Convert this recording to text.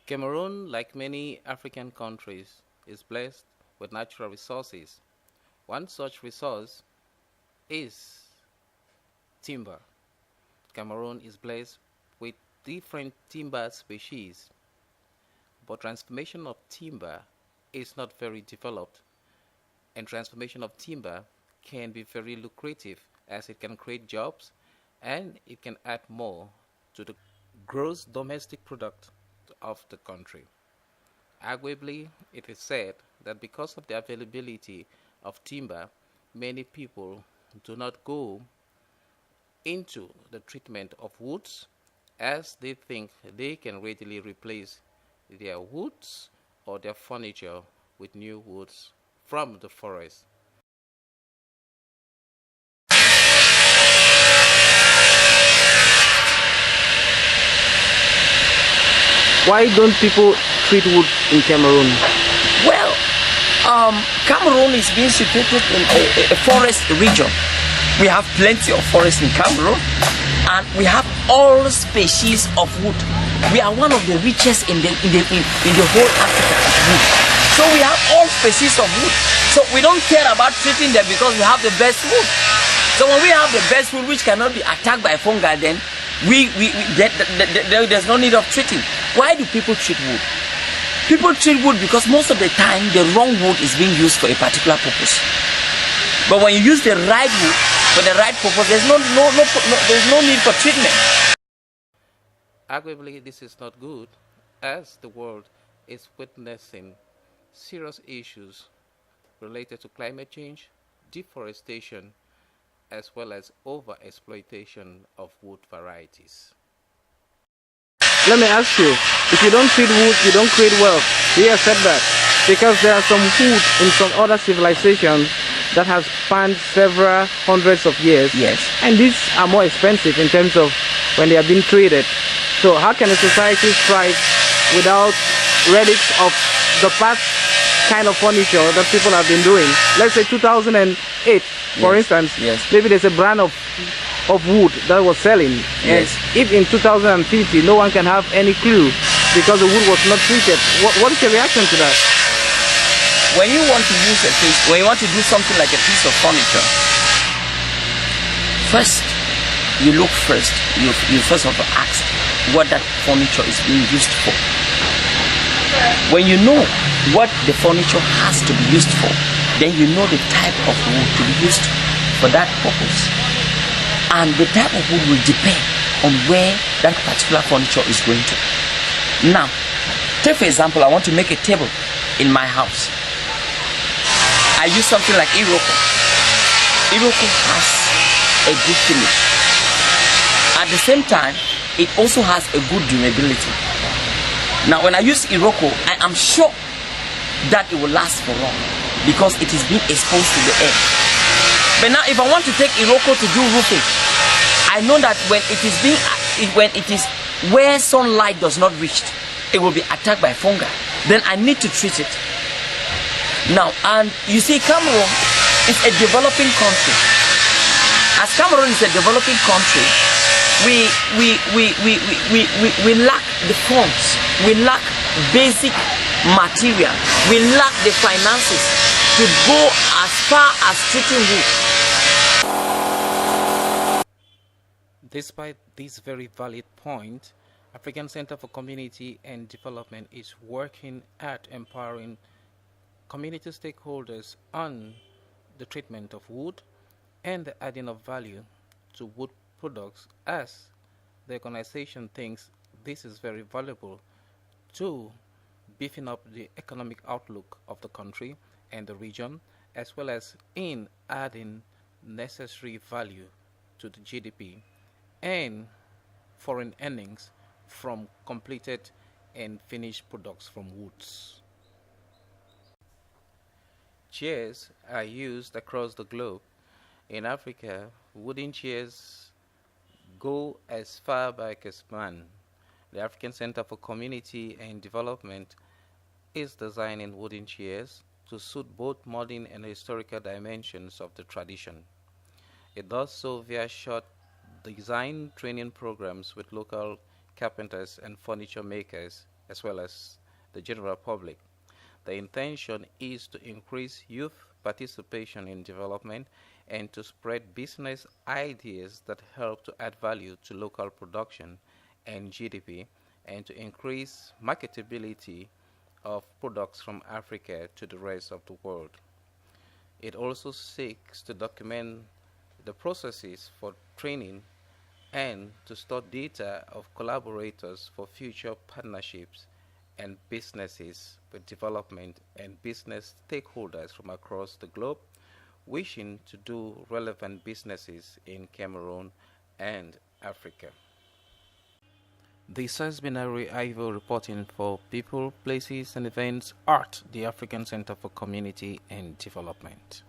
Cameroon, like many African countries, is blessed with natural resources. One such resource is timber. Cameroon is blessed with different timber species, but transformation of timber is not very developed, and transformation of timber can be very lucrative as it can create jobs and it can add more to the gross domestic product of the country. Arguably, it is said that because of the availability of timber, many people do not go into the treatment of woods as they think they can readily replace their woods or their furniture with new woods from the forest. Why don't people treat wood in Cameroon? Well, Cameroon is being situated in a forest region. We have plenty of forest in Cameroon, and we have all species of wood. We are one of the richest in the whole Africa of wood. So we have all species of wood. So we don't care about treating them because we have the best wood. So when we have the best wood which cannot be attacked by fungi, then there's no need of treating. Why do people treat wood? People treat wood because most of the time the wrong wood is being used for a particular purpose. But when you use the right wood for the right purpose, there's no need for treatment. Arguably, this is not good as the world is witnessing serious issues related to climate change, deforestation, as well as overexploitation of wood varieties. Let me ask you, if you don't treat wood, you don't create wealth. Do you accept that? Because there are some wood in some other civilizations that have spanned several hundreds of years. Yes. And these are more expensive in terms of when they are being traded. So how can a society thrive without relics of the past kind of furniture that people have been doing? Let's say 2008, for instance, maybe there's a brand of wood that was selling. Yes. And if in 2050 no one can have any clue because the wood was not treated, what is your reaction to that? When you want to use a piece, when you want to do something like a piece of furniture, first you look first. You first of all ask what that furniture is being used for. When you know what the furniture has to be used for, then you know the type of wood to be used for that purpose. And the type of wood will depend on where that particular furniture is going to. Now, take for example, I want to make a table in my house. I use something like Iroko. Iroko has a good finish. At the same time, it also has a good durability. Now, when I use Iroko, I am sure that it will last for long because it is being exposed to the air. But now, if I want to take Iroko to do roofing, I know that when it is where sunlight does not reach, it will be attacked by fungi. Then I need to treat it. Now, and you see, Cameroon is a developing country. As Cameroon is a developing country, we lack the funds, we lack basic material, we lack the finances to go as far as treating wood. Despite this very valid point, African Center for Community and Development is working at empowering community stakeholders on the treatment of wood and the adding of value to wood products, as the organization thinks this is very valuable to beefing up the economic outlook of the country and the region, as well as in adding necessary value to the GDP and foreign earnings from completed and finished products from woods. Chairs are used across the globe. In Africa, wooden chairs go as far back as man. The African Center for Community and Development is designing wooden chairs to suit both modern and historical dimensions of the tradition. It does so via short design training programs with local carpenters and furniture makers as well as the general public. The intention is to increase youth participation in development and to spread business ideas that help to add value to local production and GDP, and to increase marketability of products from Africa to the rest of the world. It also seeks to document the processes for training and to store data of collaborators for future partnerships and businesses with development and business stakeholders from across the globe wishing to do relevant businesses in Cameroon and Africa. This has been Arrey Ivo reporting for People, Places and Events Art, the African Center for Community and Development.